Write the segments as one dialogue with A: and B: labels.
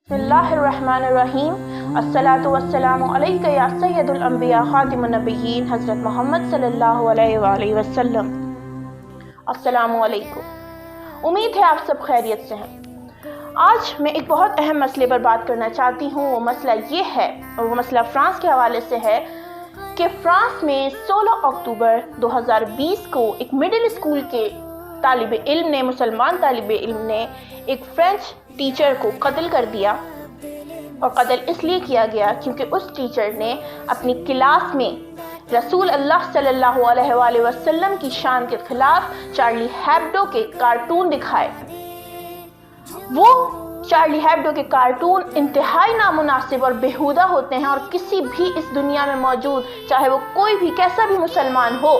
A: بسم اللہ الرحمن الرحیم۔ الصلاۃ والسلام علیک یا سید الانبیاء خاتم النبیین حضرت محمد صلی اللہ علیہ وآلہ وسلم۔ السلام علیکم، امید ہے آپ سب خیریت سے ہیں۔ آج میں ایک بہت اہم مسئلے پر بات کرنا چاہتی ہوں۔ وہ مسئلہ یہ ہے، اور وہ مسئلہ فرانس کے حوالے سے ہے کہ فرانس میں 16 اکتوبر 2020 کو ایک مڈل اسکول کے مسلمان طالب علم نے ایک فرینچ ٹیچر کو قتل کر دیا، اور قتل اس لیے کیا گیا کیونکہ اس ٹیچر نے اپنی کلاس میں رسول اللہ صلی اللہ علیہ وآلہ وسلم کی شان کے خلاف چارلی ہیبڈو کے کارٹون دکھائے۔ وہ چارلی ہیبڈو کے کارٹون انتہائی نامناسب اور بیہودہ ہوتے ہیں، اور کسی بھی اس دنیا میں موجود، چاہے وہ کوئی بھی کیسا بھی مسلمان ہو،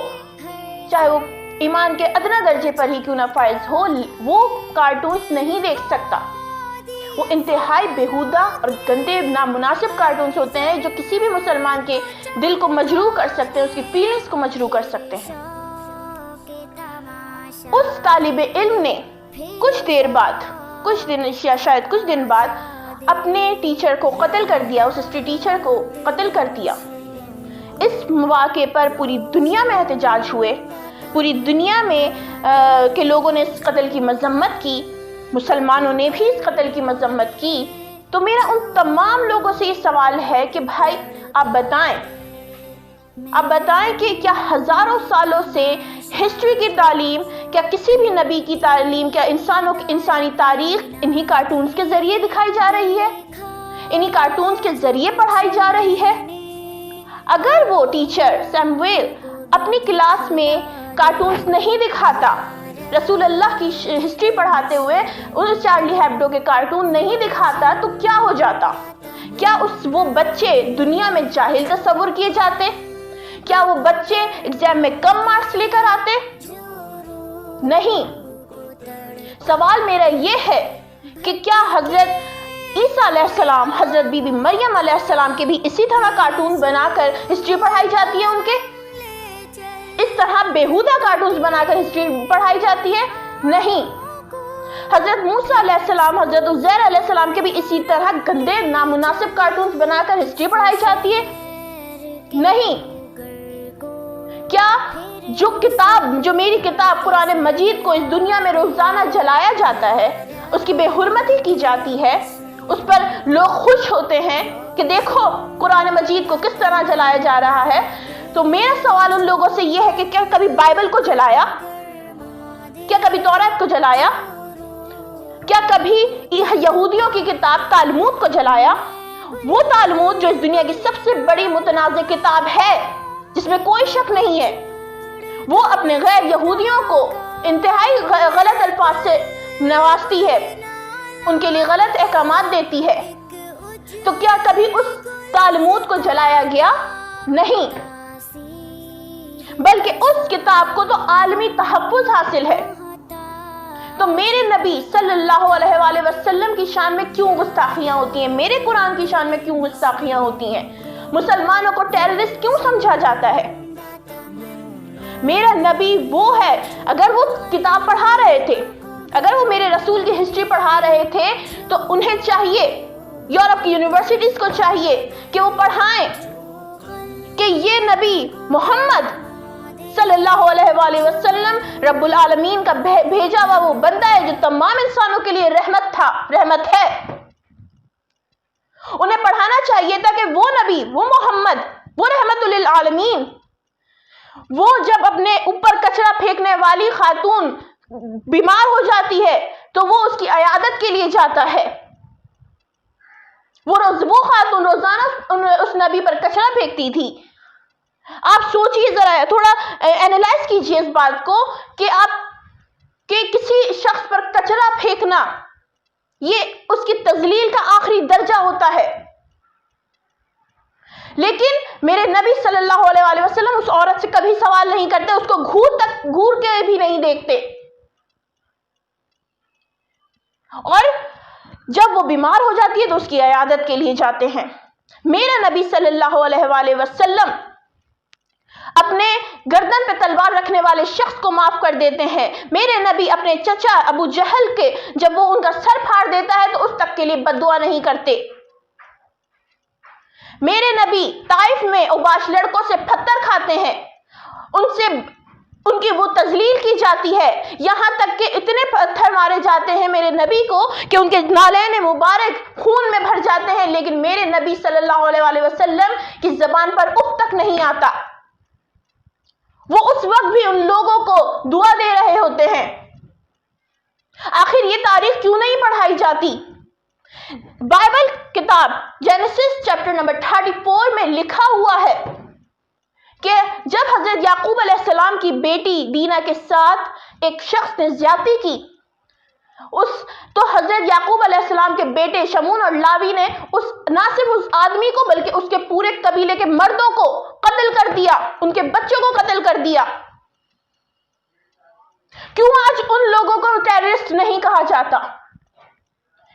A: چاہے وہ ایمان کے ادنیٰ درجے پر ہی کیوں نہ فائز ہو، وہ کارٹونز نہیں دیکھ سکتا۔ وہ انتہائی بیہودہ اور گندے نامناسب کارٹونز ہوتے ہیں جو کسی بھی مسلمان کے دل کو مجروح کر سکتے ہیں، اس کی فیلنگز کو مجروح کر سکتے ہیں۔ اس طالب علم نے کچھ دن بعد اپنے ٹیچر کو قتل کر دیا، اس ہسٹری ٹیچر کو قتل کر دیا۔ اس مواقع پر پوری دنیا میں احتجاج ہوئے، پوری دنیا میں کے لوگوں نے اس قتل کی مذمت کی، مسلمانوں نے بھی اس قتل کی مذمت کی۔ تو میرا ان تمام لوگوں سے یہ سوال ہے کہ بھائی آپ بتائیں کہ کیا ہزاروں سالوں سے ہسٹری کی تعلیم، کیا کسی بھی نبی کی تعلیم، کیا انسانی تاریخ انہی کارٹونز کے ذریعے دکھائی جا رہی ہے، انہی کارٹونز کے ذریعے پڑھائی جا رہی ہے؟ اگر وہ ٹیچر سیمویل اپنی کلاس میں کارٹونز نہیں دکھاتا، رسول اللہ کی ہسٹری پڑھاتے ہوئے ان چارلی ہیبڈو کے کارٹون نہیں دکھاتا، تو کیا ہو جاتا؟ کیا وہ بچے دنیا میں جاہل تصور کیے جاتے؟ کیا وہ بچے ایگزام میں کم مارکس لے کر آتے؟ نہیں۔ سوال میرا یہ ہے کہ کیا حضرت عیسیٰ علیہ السلام، حضرت بی بی مریم علیہ السلام کے بھی اسی طرح کارٹون بنا کر ہسٹری پڑھائی جاتی ہے؟ ان کے اس طرح بیہودہ کارٹونز بنا کر ہسٹری پڑھائی جاتی ہے؟ نہیں۔ حضرت موسیٰ علیہ السلام، حضرت عزیر علیہ السلام کے بھی اسی طرح گندے نامناسب کارٹونز بنا کر ہسٹری پڑھائی جاتی ہے؟ نہیں۔ کیا جو میری کتاب قرآن مجید کو اس دنیا میں روزانہ جلایا جاتا ہے، اس کی بے حرمتی کی جاتی ہے، اس پر لوگ خوش ہوتے ہیں کہ دیکھو قرآن مجید کو کس طرح جلایا جا رہا ہے، تو میرا سوال ان لوگوں سے یہ ہے کہ کیا کبھی بائبل کو جلایا؟ کیا کبھی توریت کو جلایا؟ کیا کبھی یہودیوں کی کتاب تالمود کو جلایا؟ وہ تالمود جو اس دنیا کی سب سے بڑی متنازع کتاب ہے، جس میں کوئی شک نہیں ہے، وہ اپنے غیر یہودیوں کو انتہائی غلط الفاظ سے نوازتی ہے، ان کے لیے غلط احکامات دیتی ہے، تو کیا کبھی اس تالمود کو جلایا گیا؟ نہیں، بلکہ اس کتاب کو تو عالمی تحفظ حاصل ہے۔ تو میرے نبی صلی اللہ علیہ وآلہ وسلم کی شان میں کیوں گستاخیاں ہوتی ہیں؟ میرے قرآن کی شان میں کیوں گستاخیاں ہوتی ہیں؟ مسلمانوں کو ٹیررسٹ کیوں سمجھا جاتا ہے؟ میرا نبی وہ ہے، اگر وہ کتاب پڑھا رہے تھے، اگر وہ میرے رسول کی ہسٹری پڑھا رہے تھے، تو انہیں چاہیے، یورپ کی یونیورسٹیز کو چاہیے کہ وہ پڑھائیں کہ یہ نبی محمد صلی اللہ علیہ وآلہ وسلم رب العالمین کا بھیجا ہوا وہ بندہ ہے جو تمام انسانوں کے لیے رحمت ہے۔ انہیں پڑھانا چاہیے تھا کہ وہ نبی، وہ محمد، وہ رحمت للعالمین، وہ جب اپنے اوپر کچرا پھینکنے والی خاتون بیمار ہو جاتی ہے تو وہ اس کی عیادت کے لیے جاتا ہے، وہ خاتون روزانہ اس نبی پر کچرا پھینکتی تھی۔ آپ سوچئے ذرا، تھوڑا اینالائز کیجئے اس بات کو کہ کسی شخص پر کچرا پھینکنا یہ اس کی تذلیل کا آخری درجہ ہوتا ہے، لیکن میرے نبی صلی اللہ علیہ وآلہ وسلم اس عورت سے کبھی سوال نہیں کرتے، اس کو گھور کے بھی نہیں دیکھتے، اور جب وہ بیمار ہو جاتی ہے تو اس کی عیادت کے لیے جاتے ہیں۔ میرا نبی صلی اللہ علیہ وآلہ وسلم اپنے گردن پہ تلوار رکھنے والے شخص کو معاف کر دیتے ہیں۔ میرے نبی اپنے چچا ابو جہل کے جب وہ ان کا سر پھاڑ دیتا ہے تو اس تک کے لیے بد دعا نہیں کرتے۔ میرے نبی طائف میں اوباش لڑکوں سے پتھر کھاتے ہیں، ان کی وہ تذلیل کی جاتی ہے، یہاں تک کہ اتنے پتھر مارے جاتے ہیں میرے نبی کو کہ ان کے نالین مبارک خون میں بھر جاتے ہیں، لیکن میرے نبی صلی اللہ علیہ وسلم کی زبان پر اف تک نہیں آتا۔ وہ اس وقت بھی ان لوگوں کو دعا دے رہے ہوتے ہیں۔ آخر یہ تاریخ کیوں نہیں پڑھائی جاتی؟ بائبل کتاب جینیسس چیپٹر نمبر 34 میں لکھا ہوا ہے کہ جب حضرت یعقوب علیہ السلام کی بیٹی دینا کے ساتھ ایک شخص نے زیادتی کی، تو حضرت یعقوب علیہ السلام کے بیٹے شمون اور لاوی نے نہ صرف اس آدمی کو بلکہ اس کے پورے قبیلے کے مردوں کو قتل کر دیا، ان کے بچوں کو قتل کر دیا۔ کیوں آج ان لوگوں کو ٹیررسٹ نہیں کہا جاتا؟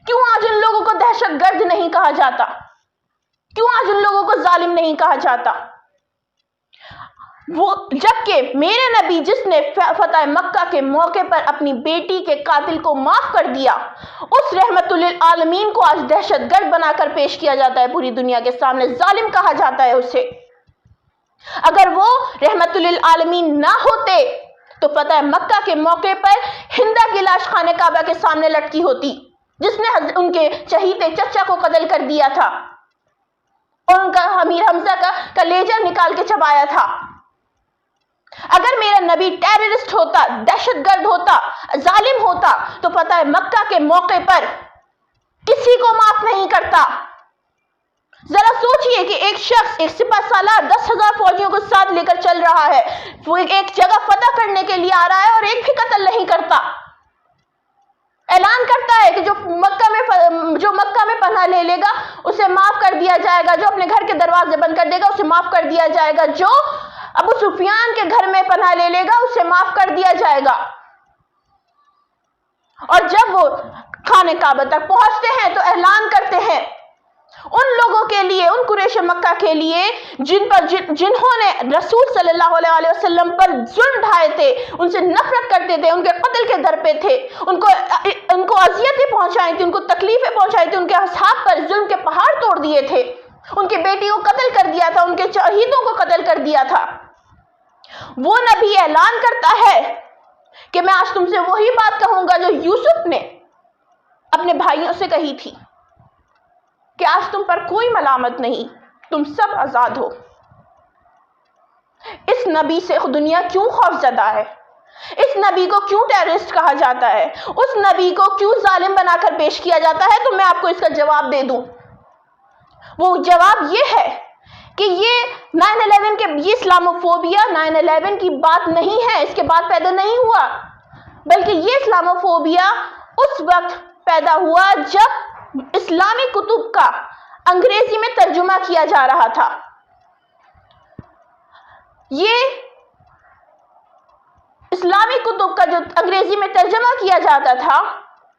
A: کیوں آج ان لوگوں کو دہشت گرد نہیں کہا جاتا؟ کیوں آج ان لوگوں کو ظالم نہیں کہا جاتا؟ جبکہ میرے نبی جس نے فتح مکہ کے موقع پر اپنی بیٹی کے قاتل کو معاف کر دیا، اس رحمت للعالمین کو آج دہشت گرد بنا کر پیش کیا جاتا ہے، پوری دنیا کے سامنے ظالم کہا جاتا ہے اسے۔ اگر وہ رحمت للعالمین نہ ہوتے تو فتح مکہ کے موقع پر ہندا کی لاش خانہ کعبہ کے سامنے لٹکی ہوتی، جس نے ان کے چہیتے چچا کو قتل کر دیا تھا اور ان کا امیر حمزہ کا کلیجہ نکال کے چبایا تھا۔ اگر میرا نبی ٹیررسٹ ہوتا، دہشت گرد ہوتا، ظالم ہوتا تو فتح مکہ کے موقع پر کسی کو معاف نہیں کرتا۔ ذرا سوچئے کہ ایک شخص، ایک سپہ سالار 10,000 فوجیوں کو ساتھ لے کر چل رہا ہے، وہ ایک جگہ فتح کرنے کے لیے آ رہا ہے اور ایک بھی قتل نہیں کرتا۔ اعلان کرتا ہے کہ جو مکہ میں پناہ لے لے گا اسے معاف کر دیا جائے گا، جو اپنے گھر کے دروازے بند کر دے گا اسے معاف کر دیا جائے گا، جو ابو سفیان کے گھر میں پناہ لے لے گا اسے معاف کر دیا جائے گا۔ اور جب وہ خانہ کعبہ تک پہنچتے ہیں تو اعلان کرتے ہیں ان لوگوں کے لیے، ان قریش مکہ کے لیے جنہوں نے رسول صلی اللہ علیہ وسلم پر ظلم ڈھائے تھے، ان سے نفرت کرتے تھے، ان کے قتل کے در پہ تھے، ان کو اذیتیں پہنچائی تھی، ان کو تکلیفیں پہنچائی تھی، ان کے اصحاب پر ظلم کے پہاڑ توڑ دیے تھے، ان کی بیٹی کو قتل کر دیا تھا، ان کے شہیدوں کو قتل کر دیا تھا۔ وہ نبی اعلان کرتا ہے کہ میں آج تم سے وہی بات کہوں گا جو یوسف نے اپنے بھائیوں سے کہی تھی کہ آج تم پر کوئی ملامت نہیں، تم سب آزاد ہو۔ اس نبی سے دنیا کیوں خوف زدہ ہے؟ اس نبی کو کیوں ٹیررسٹ کہا جاتا ہے؟ اس نبی کو کیوں ظالم بنا کر پیش کیا جاتا ہے؟ تو میں آپ کو اس کا جواب دے دوں۔ وہ جواب یہ ہے کہ یہ 9/11 کے یہ اسلاموفوبیا 9/11 کی بات نہیں ہے، اس کے بعد پیدا نہیں ہوا، بلکہ یہ اسلاموفوبیا اس وقت پیدا ہوا جب اسلامی کتب کا انگریزی میں ترجمہ کیا جا رہا تھا۔ یہ اسلامی کتب کا جو انگریزی میں ترجمہ کیا جاتا تھا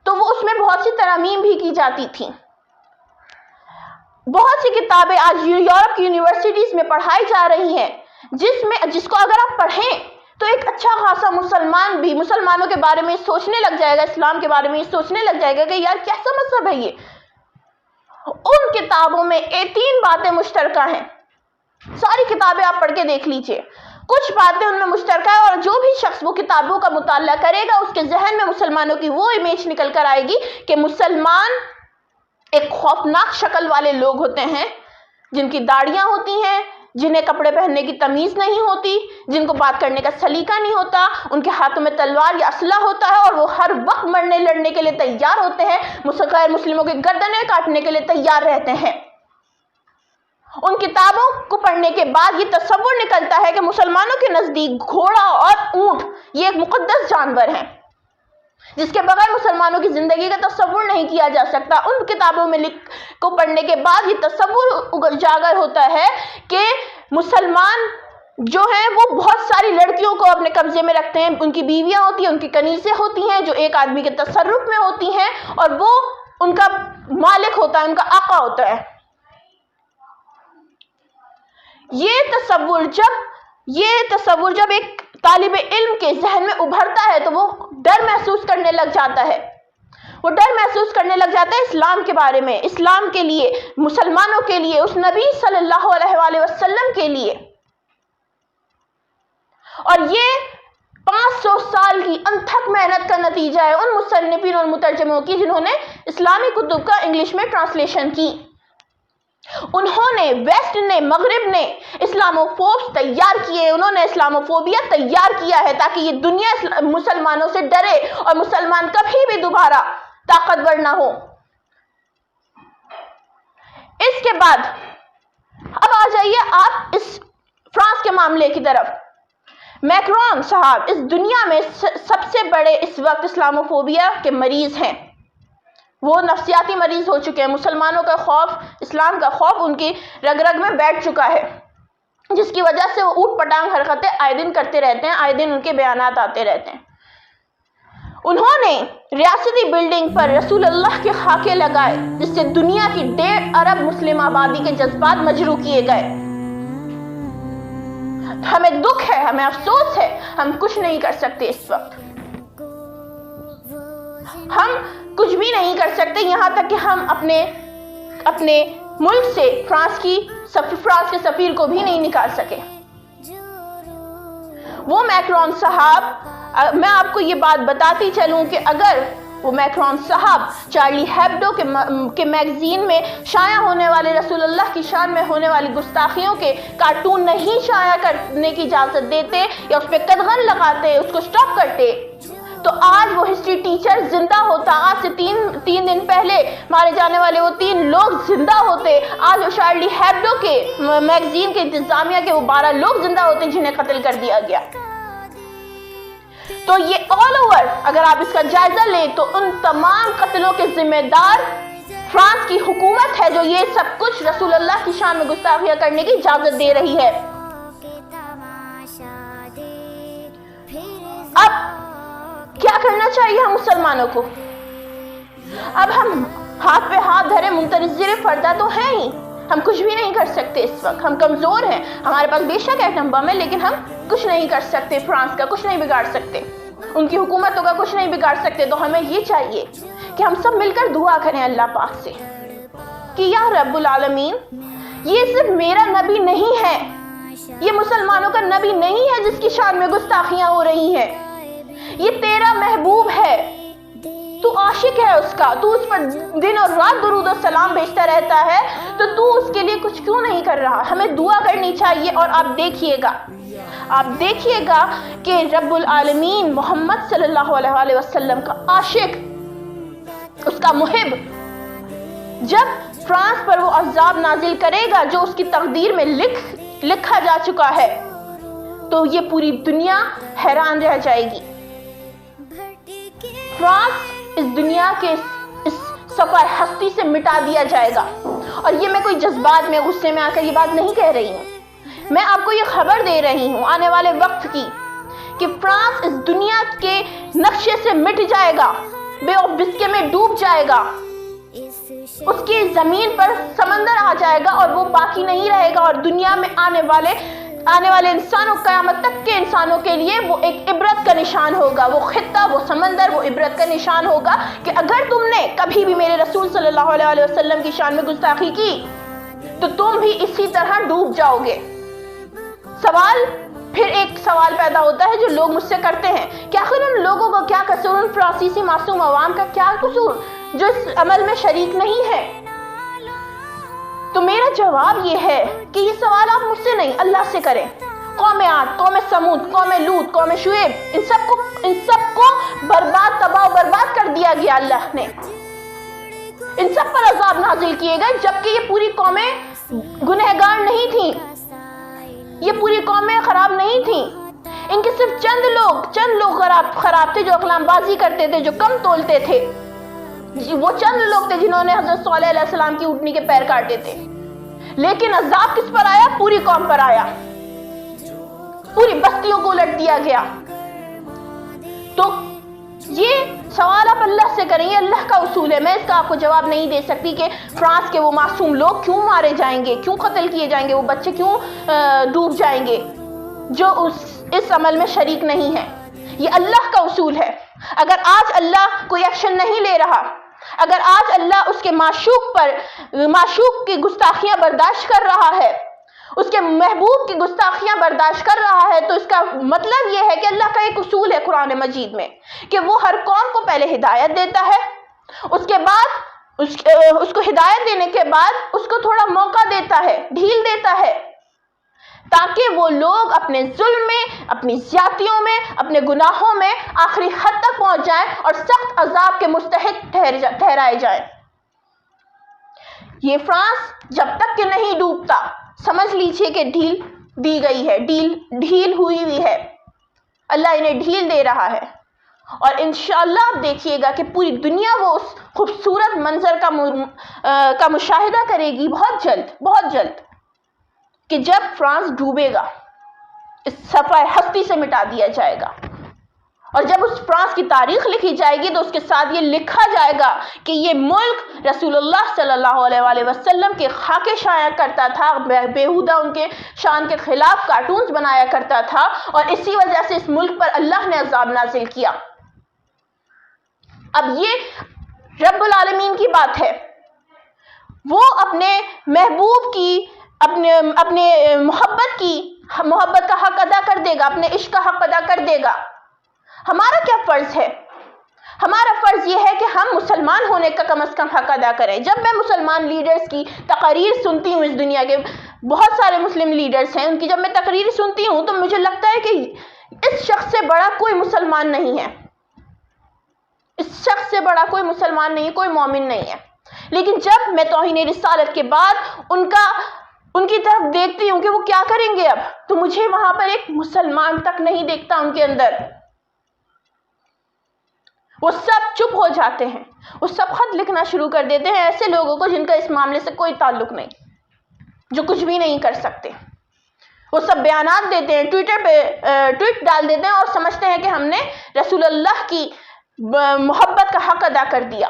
A: تو وہ اس میں بہت سی ترامیم بھی کی جاتی تھیں۔ بہت سی کتابیں آج یورپ کی یونیورسٹیز میں پڑھائی جا رہی ہیں جس کو اگر آپ پڑھیں تو ایک اچھا خاصا مسلمان بھی مسلمانوں کے بارے میں سوچنے لگ جائے گا، اسلام کے بارے میں سوچنے لگ جائے گا کہ یار کیسا مذہب ہے یہ۔ ان کتابوں میں 3 باتیں مشترکہ ہیں، ساری کتابیں آپ پڑھ کے دیکھ لیجئے، کچھ باتیں ان میں مشترکہ ہے، اور جو بھی شخص وہ کتابوں کا مطالعہ کرے گا اس کے ذہن میں مسلمانوں کی وہ امیج نکل کر آئے گی کہ مسلمان ایک خوفناک شکل والے لوگ ہوتے ہیں، جن کی داڑیاں ہوتی ہیں، جنہیں کپڑے پہننے کی تمیز نہیں ہوتی، جن کو بات کرنے کا سلیقہ نہیں ہوتا، ان کے ہاتھوں میں تلوار یا اسلحہ ہوتا ہے اور وہ ہر وقت مرنے لڑنے کے لیے تیار ہوتے ہیں، غیر مسلموں کی گردنیں کاٹنے کے لیے تیار رہتے ہیں۔ ان کتابوں کو پڑھنے کے بعد یہ تصور نکلتا ہے کہ مسلمانوں کے نزدیک گھوڑا اور اونٹ یہ ایک مقدس جانور ہیں جس کے بغیر مسلمانوں کی زندگی کا تصور نہیں کیا جا سکتا۔ ان کتابوں میں کو پڑھنے کے بعد یہ تصور اجاگر ہوتا ہے کہ مسلمان جو ہیں وہ بہت ساری لڑکیوں کو اپنے قبضے میں رکھتے ہیں، ان کی بیویاں ہوتی ہیں، ان کی کنیزیں ہوتی ہیں جو ایک آدمی کے تصرف میں ہوتی ہیں، اور وہ ان کا مالک ہوتا ہے، ان کا آقا ہوتا ہے۔ یہ تصور جب یہ تصور جب ایک طالب علم کے ذہن میں ابھرتا ہے تو وہ ڈر محسوس کرنے لگ جاتا ہے، وہ ڈر محسوس کرنے لگ جاتا ہے اسلام کے بارے میں، اسلام کے لیے، مسلمانوں کے لیے، اس نبی صلی اللہ علیہ وآلہ وسلم کے لیے۔ اور یہ 500 سال کی انتھک محنت کا نتیجہ ہے ان مصنفین اور مترجموں کی جنہوں نے اسلامی کتب کا انگلش میں ٹرانسلیشن کی۔ انہوں نے، ویسٹ نے، مغرب نے اسلاموفوبس تیار کیے، انہوں نے اسلاموفوبیا تیار کیا ہے تاکہ یہ دنیا مسلمانوں سے ڈرے اور مسلمان کبھی بھی دوبارہ طاقتور نہ ہو۔ اس کے بعد اب آ جائیے آپ اس فرانس کے معاملے کی طرف۔ میکرون صاحب اس دنیا میں سب سے بڑے اس وقت اسلاموفوبیا کے مریض ہیں، وہ نفسیاتی مریض ہو چکے ہیں، مسلمانوں کا خوف، اسلام کا خوف ان کی رگ رگ میں بیٹھ چکا ہے، جس کی وجہ سے وہ اوٹ پٹانگ حرکتیں آئے دن کرتے رہتے ہیں، آئے دن ان کے بیانات آتے رہتے ہیں۔ انہوں نے ریاستی بلڈنگ پر رسول اللہ کے خاکے لگائے جس سے دنیا کی 1.5 ارب مسلم آبادی کے جذبات مجروح کیے گئے۔ ہمیں دکھ ہے، ہمیں افسوس ہے، ہم کچھ نہیں کر سکتے اس وقت، ہم کچھ بھی نہیں کر سکتے، یہاں تک کہ ہم اپنے ملک سے فرانس کے سفیر کو بھی نہیں نکال سکے۔ وہ میکرون صاحب، میں آپ کو یہ بات بتاتی چلوں کہ اگر وہ میکرون صاحب چارلی ہیبڈو کے میگزین میں شائع ہونے والے رسول اللہ کی شان میں ہونے والی گستاخیوں کے کارٹون نہیں شائع کرنے کی اجازت دیتے یا اس پہ قدغن لگاتے، اس کو سٹاپ کرتے، تو آج وہ ہسٹری ٹیچر زندہ ہوتا، آج سے تین دن پہلے مارے جانے والے وہ 3 لوگ زندہ ہوتے، آج وہ شارلی ہیبڈو کے میگزین کے انتظامیہ کے وہ 12 لوگ زندہ ہوتے جنہیں قتل کر دیا گیا۔ تو یہ آل اوور اگر آپ اس کا جائزہ لیں تو ان تمام قتلوں کے ذمہ دار فرانس کی حکومت ہے جو یہ سب کچھ رسول اللہ کی شان میں گستاخیاں کرنے کی اجازت دے رہی ہے۔ اب کیا کرنا چاہیے ہم مسلمانوں کو؟ اب ہم ہاتھ پہ ہاتھ دھرے منتظر فردہ تو ہیں ہی، ہم کچھ بھی نہیں کر سکتے اس وقت، ہم کمزور ہیں، ہمارے پاس بے شک ایٹم بم ہے لیکن ہم کچھ نہیں کر سکتے، فرانس کا کچھ نہیں بگاڑ سکتے، ان کی حکومتوں کا کچھ نہیں بگاڑ سکتے۔ تو ہمیں یہ چاہیے کہ ہم سب مل کر دعا کریں اللہ پاک سے کہ یا رب العالمین، یہ صرف میرا نبی نہیں ہے، یہ مسلمانوں کا نبی نہیں ہے جس کی شان میں گستاخیاں ہو رہی ہیں، یہ تیرا محبوب ہے، تو عاشق ہے اس کا، تو اس پر دن اور رات درود و سلام بھیجتا رہتا ہے، تو اس کے لیے کچھ کیوں نہیں کر رہا؟ ہمیں دعا کرنی چاہیے۔ اور آپ دیکھیے گا کہ رب العالمین محمد صلی اللہ علیہ وسلم کا عاشق، اس کا محب، جب فرانس پر وہ عذاب نازل کرے گا جو اس کی تقدیر میں لکھا جا چکا ہے، تو یہ پوری دنیا حیران رہ جائے گی۔ فرانس اس دنیا کے اس صفحہ ہستی سے مٹا دیا جائے گا۔ اور یہ میں کوئی جذبات میں، غصے میں آ کر یہ بات نہیں کہہ رہی ہوں، میں آپ کو یہ خبر دے رہی ہوں آنے والے وقت کی کہ فرانس اس دنیا کے نقشے سے مٹ جائے گا، بے و بسکے میں ڈوب جائے گا، اس کی زمین پر سمندر آ جائے گا اور وہ باقی نہیں رہے گا، اور دنیا میں آنے والے انسانوں، قیامت تک کے انسانوں کے لیے وہ ایک عبرت کا نشان ہوگا، وہ خطہ، وہ سمندر، وہ عبرت کا نشان ہوگا کہ اگر تم نے کبھی بھی میرے رسول صلی اللہ علیہ وسلم کی شان میں گستاخی کی تو تم بھی اسی طرح ڈوب جاؤ گے۔ پھر ایک سوال پیدا ہوتا ہے جو لوگ مجھ سے کرتے ہیں کہ آخر ان لوگوں کا کیا قصور، ان فرانسیسی معصوم عوام کا کیا قصور جو اس عمل میں شریک نہیں ہے؟ تو میرا جواب یہ ہے کہ یہ سوال آپ مجھ سے نہیں، اللہ سے کریں۔ قوم عاد، قوم سمود، قوم لوط، قوم شعیب، ان سب کو برباد، تباہ و برباد کر دیا گیا اللہ نے، ان سب پر عذاب نازل کیے گئے، جبکہ یہ پوری قومیں گنہگار نہیں تھیں، یہ پوری قومیں خراب نہیں تھیں، ان کے صرف چند لوگ خراب تھے جو اقلام بازی کرتے تھے، جو کم تولتے تھے، وہ چند لوگ تھے جنہوں نے حضرت صالح علیہ السلام کی اونٹنی کے پیر کاٹے تھے۔ لیکن عذاب کس پر آیا؟ پوری قوم پر آیا، پوری بستیوں کو الٹ دیا گیا۔ تو یہ سوال آپ اللہ سے کریں، یہ اللہ کا اصول ہے، میں اس کا آپ کو جواب نہیں دے سکتی کہ فرانس کے وہ معصوم لوگ کیوں مارے جائیں گے، کیوں قتل کیے جائیں گے، وہ بچے کیوں ڈوب جائیں گے۔ جو اس عمل میں شریک نہیں ہے۔ یہ اللہ کا اصول ہے۔ اگر آج اللہ کوئی ایکشن نہیں لے رہا، اگر آج اللہ اس کے معشوق کی گستاخیاں برداشت کر رہا ہے، اس کے محبوب کی گستاخیاں برداشت کر رہا ہے، تو اس کا مطلب یہ ہے کہ اللہ کا ایک اصول ہے قرآن مجید میں کہ وہ ہر قوم کو پہلے ہدایت دیتا ہے، اس کے بعد اس کو ہدایت دینے کے بعد اس کو تھوڑا موقع دیتا ہے، ڈھیل دیتا ہے، تاکہ وہ لوگ اپنے ظلم میں، اپنی زیادتیوں میں، اپنے گناہوں میں آخری حد تک پہنچ جائیں اور سخت عذاب کے مستحق ٹھہرائے جائیں۔ یہ فرانس جب تک کہ نہیں ڈوبتا، سمجھ لیجئے کہ ڈھیل دی گئی ہے، ڈھیل ہوئی ہے، اللہ انہیں ڈھیل دے رہا ہے۔ اور انشاءاللہ آپ دیکھیے گا کہ پوری دنیا وہ اس خوبصورت منظر کا مشاہدہ کرے گی بہت جلد، کہ جب فرانس ڈوبے گا، اس صفحہ ہستی سے مٹا دیا جائے گا، اور جب اس فرانس کی تاریخ لکھی جائے گی تو اس کے ساتھ یہ لکھا جائے گا کہ یہ ملک رسول اللہ صلی اللہ علیہ وآلہ وسلم کے خاکے شائع کرتا تھا، بیہودہ ان کے شان کے خلاف کارٹونز بنایا کرتا تھا، اور اسی وجہ سے اس ملک پر اللہ نے عذاب نازل کیا۔ اب یہ رب العالمین کی بات ہے، وہ اپنے محبوب کی، اپنے محبت کا حق ادا کر دے گا، اپنے عشق کا حق ادا کر دے گا۔ ہمارا کیا فرض ہے؟ ہمارا فرض یہ ہے کہ ہم مسلمان ہونے کا کم از کم حق ادا کریں۔ جب میں مسلمان لیڈرز کی تقاریر سنتی ہوں، اس دنیا کے بہت سارے مسلم لیڈرز ہیں، ان کی جب میں تقریر سنتی ہوں تو مجھے لگتا ہے کہ اس شخص سے بڑا کوئی مسلمان نہیں ہے، اس شخص سے بڑا کوئی مسلمان نہیں ہے، کوئی مومن نہیں ہے۔ لیکن جب میں توہین رسالت کے بعد ان کی طرف دیکھتی ہوں کہ وہ کیا کریں گے اب، تو مجھے وہاں پر ایک مسلمان تک نہیں دیکھتا ان کے اندر۔ وہ سب چپ ہو جاتے ہیں، وہ سب خط لکھنا شروع کر دیتے ہیں ایسے لوگوں کو جن کا اس معاملے سے کوئی تعلق نہیں، جو کچھ بھی نہیں کر سکتے۔ وہ سب بیانات دیتے ہیں، ٹویٹر پہ ٹویٹ ڈال دیتے ہیں اور سمجھتے ہیں کہ ہم نے رسول اللہ کی محبت کا حق ادا کر دیا۔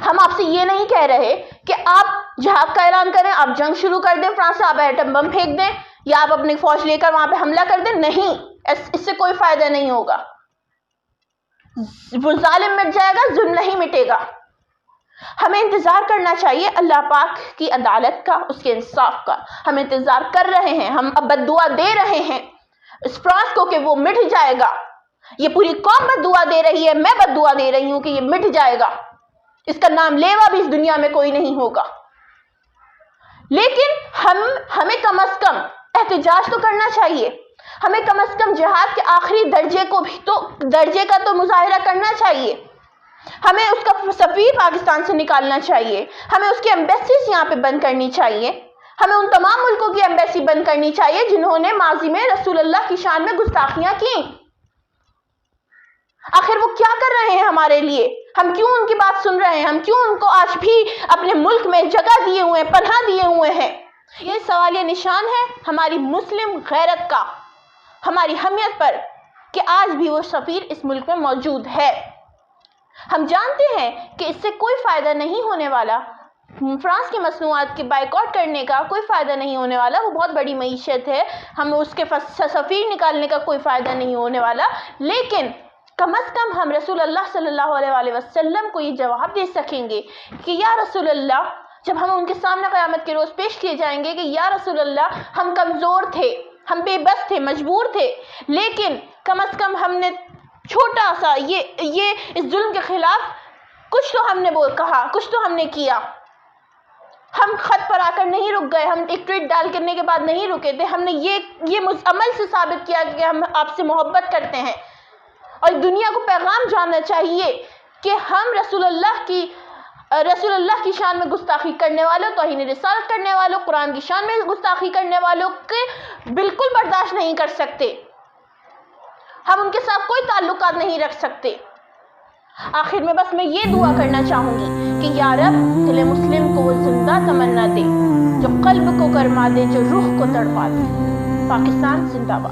A: ہم آپ سے یہ نہیں کہہ رہے کہ آپ جہاد کا اعلان کریں، آپ جنگ شروع کر دیں فرانس سے، آپ ایٹم بم پھینک دیں، یا آپ اپنی فوج لے کر وہاں پہ حملہ کر دیں، نہیں، اس سے کوئی فائدہ نہیں ہوگا۔ وہ ظالم مٹ جائے گا، ظلم نہیں مٹے گا۔ ہمیں انتظار کرنا چاہیے اللہ پاک کی عدالت کا، اس کے انصاف کا۔ ہم انتظار کر رہے ہیں، ہم اب بد دعا دے رہے ہیں اس فرانس کو کہ وہ مٹ جائے گا۔ یہ پوری قوم بد دعا دے رہی ہے، میں بد دعا دے رہی ہوں کہ یہ مٹ جائے گا، اس کا نام لیوا بھی اس دنیا میں کوئی نہیں ہوگا۔ لیکن ہمیں کم از کم احتجاج تو کرنا چاہیے، ہمیں کم از کم جہاد کے آخری درجے کا تو مظاہرہ کرنا چاہیے۔ ہمیں اس کا سفیر پاکستان سے نکالنا چاہیے، ہمیں اس کی ایمبیسیز یہاں پہ بند کرنی چاہیے، ہمیں ان تمام ملکوں کی ایمبیسی بند کرنی چاہیے جنہوں نے ماضی میں رسول اللہ کی شان میں گستاخیاں کی۔ آخر وہ کیا کر رہے ہیں ہمارے لیے؟ ہم کیوں ان کی بات سن رہے ہیں؟ ہم کیوں ان کو آج بھی اپنے ملک میں جگہ دیے ہوئے ہیں، پناہ دیے ہوئے ہیں؟ یہ سوالیہ نشان ہے ہماری مسلم غیرت کا، ہماری حمیت پر، کہ آج بھی وہ سفیر اس ملک میں موجود ہے۔ ہم جانتے ہیں کہ اس سے کوئی فائدہ نہیں ہونے والا، فرانس کی مصنوعات کے بائیکاٹ کرنے کا کوئی فائدہ نہیں ہونے والا، وہ بہت بڑی معیشت ہے، ہم اس کے سفیر نکالنے کا کوئی فائدہ نہیں ہونے والا، لیکن کم از کم ہم رسول اللہ صلی اللہ علیہ وآلہ وسلم کو یہ جواب دے سکیں گے کہ یا رسول اللہ، جب ہم ان کے سامنے قیامت کے روز پیش کیے جائیں گے کہ یا رسول اللہ، ہم کمزور تھے، ہم بے بس تھے، مجبور تھے، لیکن کم از کم ہم نے چھوٹا سا یہ اس ظلم کے خلاف کچھ تو ہم نے کہا، کچھ تو ہم نے کیا۔ ہم خط پر آ کر نہیں رک گئے، ہم ایک ٹویٹ ڈال کرنے کے بعد نہیں رکے تھے، ہم نے یہ عمل سے ثابت کیا کہ ہم آپ سے محبت کرتے ہیں، اور دنیا کو پیغام جاننا چاہیے کہ ہم رسول اللہ کی شان میں گستاخی کرنے والوں، توہین رسالت کرنے والوں، قرآن کی شان میں گستاخی کرنے والوں کے بالکل برداشت نہیں کر سکتے، ہم ان کے ساتھ کوئی تعلقات نہیں رکھ سکتے۔ آخر میں بس میں یہ دعا کرنا چاہوں گی کہ یا رب دل مسلم کو وہ زندہ تمنا دے جو قلب کو گرما دے، جو روح کو تڑپا دے۔ پاکستان زندہ باد۔